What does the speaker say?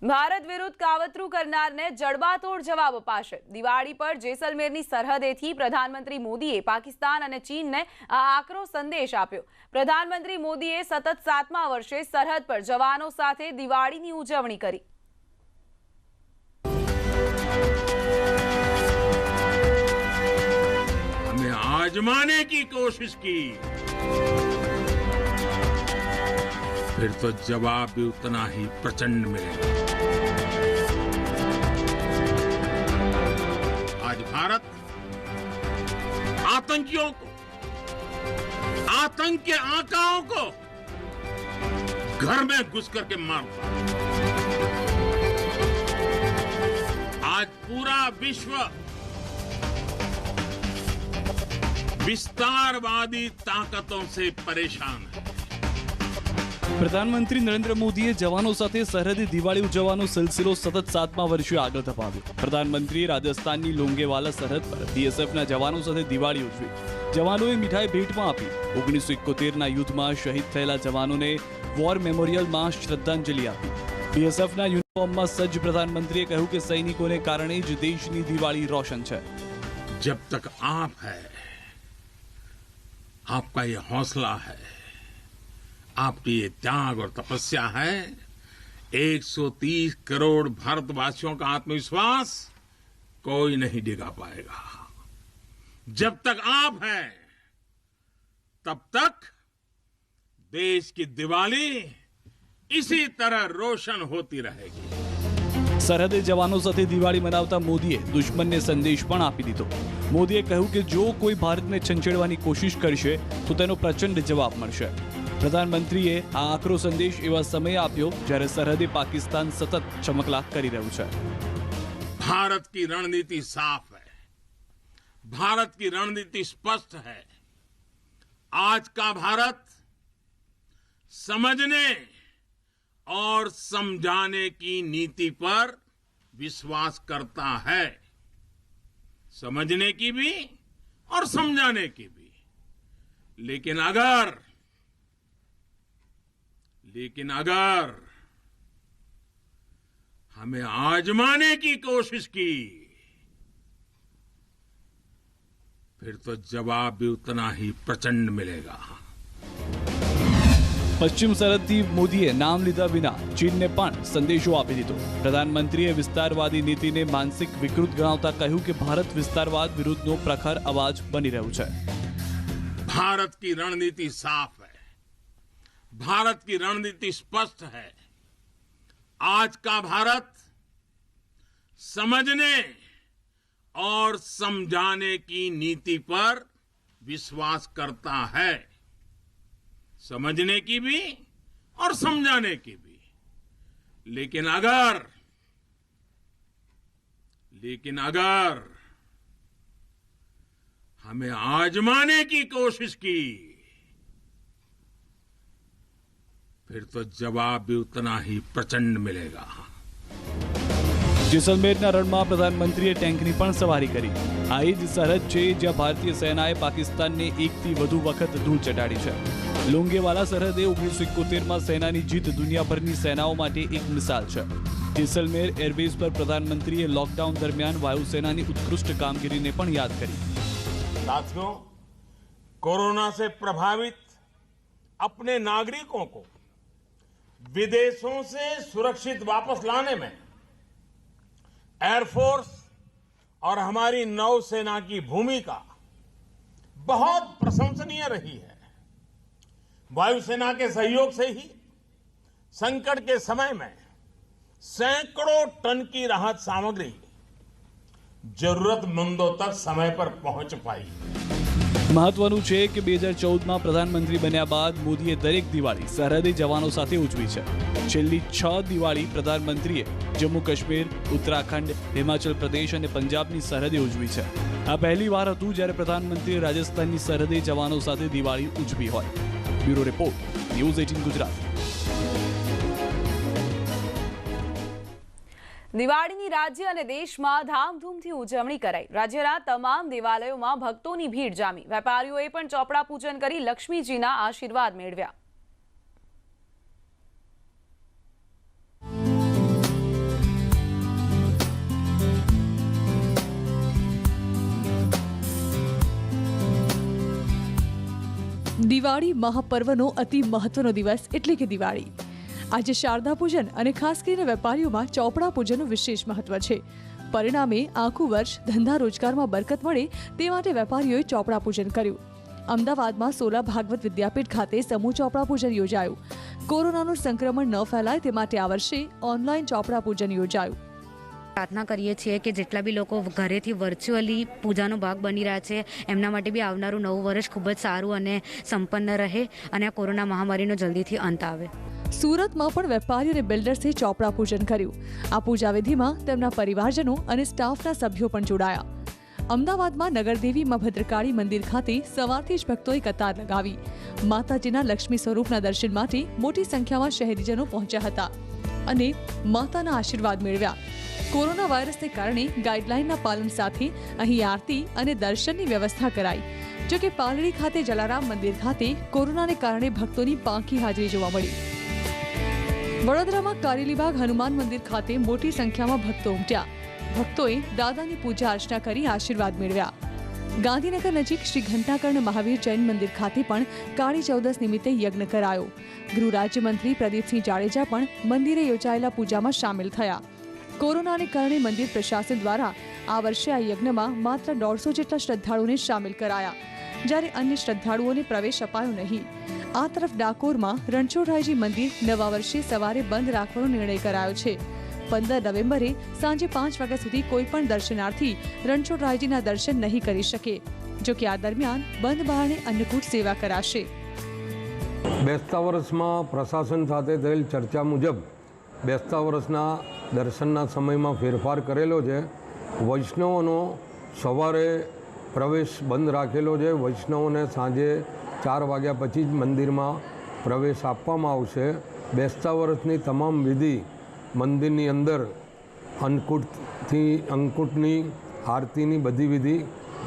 ભારત વિરુદ્ધ કાવતરું કરનારને જડબાતોડ જવાબ અપાશે। દિવાળી પર જેસલમેરની સરહદેથી પ્રધાનમંત્રી મોદીએ પાકિસ્તાન અને ચીનને આ આકરો સંદેશ આપ્યો। પ્રધાનમંત્રી મોદીએ સતત 7મા વર્ષે સરહદ પર જવાનો સાથે દિવાળીની ઉજવણી કરી। हमें आजमाने की कोशिश की, फिर तो जवाब भी उतना ही प्रचंड मिलेगा। आज भारत आतंकियों को, आतंक के आकाओं को घर में घुस करके मारता है। आज पूरा विश्व विस्तारवादी ताकतों से परेशान है। प्रधानमंत्री नरेंद्र मोदीए जवानों साथे सरहदी दिवाળી ઉજવવાનો સિલસિલો સતત 7મા વર્ષે આગળ ધપાવ્યો। પ્રધાનમંત્રીએ રાજસ્થાનની લોંગેવાલા સરહદ પર બીએસએફના જવાનો સાથે દિવાળી ઉજવી। જવાનોએ મીઠાઈ ભેટમાં આપી। 1971ના યુદ્ધમાં શહીદ થયેલા જવાનોને વોર મેમોરિયલમાં શ્રદ્ધાંજલિ આપી। બીએસએફના યુનિફોર્મમાં સજ્જ પ્રધાનમંત્રીએ કહ્યું કે સૈનિકોને કારણે જ દેશની દિવાળી રોશન છે। जब तक आप है, आपका ये हौसला है, आपकी ये त्याग और तपस्या है, 130 करोड़ भारतवासियों का आत्मविश्वास कोई नहीं डिगा पाएगा। जब तक आप हैं, तब तक देश की दिवाली इसी तरह रोशन होती रहेगी। સરહદે જવાનો સાથે દિવાળી મનાવતા મોદીએ દુશ્મનને સંદેશ પણ આપી દીધો। મોદીએ કહ્યું કે જો કોઈ ભારતને છંછેડવાની કોશિશ કરશે તો તેનો પ્રચંડ જવાબ મળશે। પ્રધાનમંત્રીએ આ આકરો સંદેશ એવા સમયે આપ્યો જ્યારે સરહદે પાકિસ્તાન સતત ચમકલા કરી રહ્યું છે। भारत की रणनीति साफ है, भारत की रणनीति स्पष्ट है। आज का भारत समझने और समझाने की नीति पर विश्वास करता है, समझने की भी और समझाने की भी। लेकिन अगर हमें आजमाने की कोशिश की, फिर तो जवाब भी उतना ही प्रचंड मिलेगा। પશ્ચિમ સરહદથી મોદીએ નામ લીધા વિના ચીનને પણ સંદેશો આપી દીધો। પ્રધાનમંત્રીએ વિસ્તારવાદી નીતિને માનસિક વિકૃત ગણાવતા કહ્યું કે ભારત વિસ્તારવાદ વિરુદ્ધનો પ્રખર અવાજ બની રહ્યું છે। भारत की रणनीति साफ है, भारत की रणनीति स्पष्ट है। आज का भारत समझने और समझाने की नीति पर विश्वास करता है, समझने की भी और समझाने की भी। लेकिन अगर हमें आजमाने की कोशिश की, फिर तो जवाब भी उतना ही प्रचंड मिलेगा। જેસલમેરના રણમાં પ્રધાનમંત્રીએ ટેન્કની પણ સવારી કરી। આ એ જ સરહદ છે જ્યાં ભારતીય સેનાએ પાકિસ્તાનને એકથી વધુ વખત ધૂળ ચટાડી છે। લોંગેવાલા સરહદે 1971માં સેનાની જીત દુનિયાભરની સેનાઓ માટે એક મિસાલ છે। જેસલમેર એરબેઝ પર પ્રધાનમંત્રીએ લોકડાઉન દરમિયાન વાયુસેનાની ઉત્કૃષ્ટ કામગીરીને પણ યાદ કરી। साथियों, कोरोना से प्रभावित अपने नागरिकों को विदेशों से सुरक्षित वापस लाने में एयरफोर्स और हमारी नौसेना की भूमिका बहुत प्रशंसनीय रही है। वायुसेना के सहयोग से ही संकट के समय में सैकड़ों टन की राहत सामग्री जरूरतमंदों तक समय पर पहुंच पाई। મહત્વનું છે કે 2014માં પ્રધાનમંત્રી બન્યા બાદ મોદીએ દરેક દિવાળી સરહદી જવાનો સાથે ઉજવી છે। છેલ્લી 6 દિવાળી પ્રધાનમંત્રીએ જમ્મુ કાશ્મીર, ઉત્તરાખંડ, હિમાચલ પ્રદેશ અને પંજાબની સરહદે ઉજવી છે। આ પહેલી વાર હતું જ્યારે પ્રધાનમંત્રીએ રાજસ્થાનની સરહદે જવાનો સાથે દિવાળી ઉજવી હોય। Bureau report, news 18 Gujarat. દિવાળીની રાજ્ય અને દેશમાં ધામધૂમથી ઉજવણી કરાઈ। રાજ્યના તમામ દેવાલયોમાં ભક્તોની ભીડ જામી। વેપારીઓએ પણ ચોપડા પૂજન કરી લક્ષ્મીજીના આશીર્વાદ મેળવ્યા। દિવાળી મહાપર્વનો અતિ મહત્વનો દિવસ એટલે કે દિવાળી. આજે શારદા પૂજન અને ખાસ કરીને વેપારીઓમાં ચોપડા પૂજનનું વિશેષ મહત્વ છે. પરિણામે આખું વર્ષ ધંધા રોજગારમાં બરકત મળે તે માટે વેપારીઓએ ચોપડા પૂજન કર્યું. અમદાવાદમાં સોલા ભાગવત વિદ્યાપીઠ ખાતે સમૂહ ચોપડા પૂજન યોજાયું. કોરોનાનું સંક્રમણ ન ફેલાય તે માટે આ વર્ષે ઓનલાઈન ચોપડા પૂજન યોજાયું. પ્રાર્થના કરીએ છીએ કે જેટલા બી લોકો ઘરેથી વર્ચ્યુઅલી પૂજાનો ભાગ બની રહ્યા છે એમના માટે બી આવનારું નવું વર્ષ ખૂબ જ સારું અને સંપન્ન રહે અને આ કોરોના મહામારીનો જલ્દીથી અંત આવે. સુરતમાં પણ વેપારીઓ અને બિલ્ડર્સે ચોપડા પૂજન કર્યું. આ પૂજા વિધિમાં તેમના પરિવારજનો અને સ્ટાફના સભ્યો પણ જોડાયા. અમદાવાદમાં નગરદેવીમાં ભદ્રકાળી મંદિર ખાતે સવારથી જ ભક્તોએ કતાર લગાવી. માતાજીના લક્ષ્મી સ્વરૂપના દર્શન માટે મોટી સંખ્યામાં શહેરીજનો પહોંચ્યા હતા અને માતાના આશીર્વાદ મેળવ્યા. કોરોના વાયરસને કારણે ગાઈડલાઈનના પાલન સાથે અહીં આરતી અને દર્શનની વ્યવસ્થા કરાઈ. જો કે પાલડી ખાતે જલારામ મંદિર ખાતે કોરોનાને કારણે ભક્તોની પાંખી હાજરી જોવા મળી. વડોદરામાં કારેલીબાગ હનુમાન મંદિર ખાતે મોટી સંખ્યામાં ભક્તો ઉમટ્યા. ભક્તોએ દાદાની પૂજા અર્ચના કરી આશીર્વાદ મેળવ્યા. ગાંધીનગર નજીક શ્રી ઘંટાકર્ણ મહાવીર જૈન મંદિર ખાતે પણ કાળી ચૌદસ નિમિત્તે યજ્ઞ કરાયો. ગૃહ રાજ્યમંત્રી પ્રદીપસિંહ જાડેજા પણ મંદિરે યોજાયેલા પૂજામાં સામેલ થયા. કોરોનાને કારણે મંદિર પ્રશાસન દ્વારા આ વર્ષે આ યજ્ઞમાં માત્ર 150 જેટલા શ્રદ્ધાળુઓને સામેલ કરાયા, જ્યારે અન્ય શ્રદ્ધાળુઓને પ્રવેશ અપાયો નહીં. આ તરફ ડાકોરમાં રણછોડરાયજી મંદિર નવા વર્ષે સવારે બંધ રાખવાનો નિર્ણય કરાયો છે. 15 નવેમ્બરે સાંજે 5 વાગ્યા સુધી કોઈ પણ દર્શનાર્થી રણછોડરાયજીના દર્શન નહીં કરી શકે. જો કે આ દરમિયાન બંધ બહારને અન્નકૂટ સેવા કરાશે. બેસતા વર્ષમાં પ્રશાસન સાથે થયેલ ચર્ચા મુજબ બેસતા વર્ષના દર્શનના સમયમાં ફેરફાર કરેલો છે. વૈષ્ણવોનો સવારે પ્રવેશ બંધ રાખેલો છે. વૈષ્ણવોને સાંજે 4 વાગ્યા પછી જ મંદિરમાં પ્રવેશ આપવામાં આવશે. બેસતા વર્ષની તમામ વિધિ મંદિરની અંદર અંકુટની આરતીની બધી વિધિ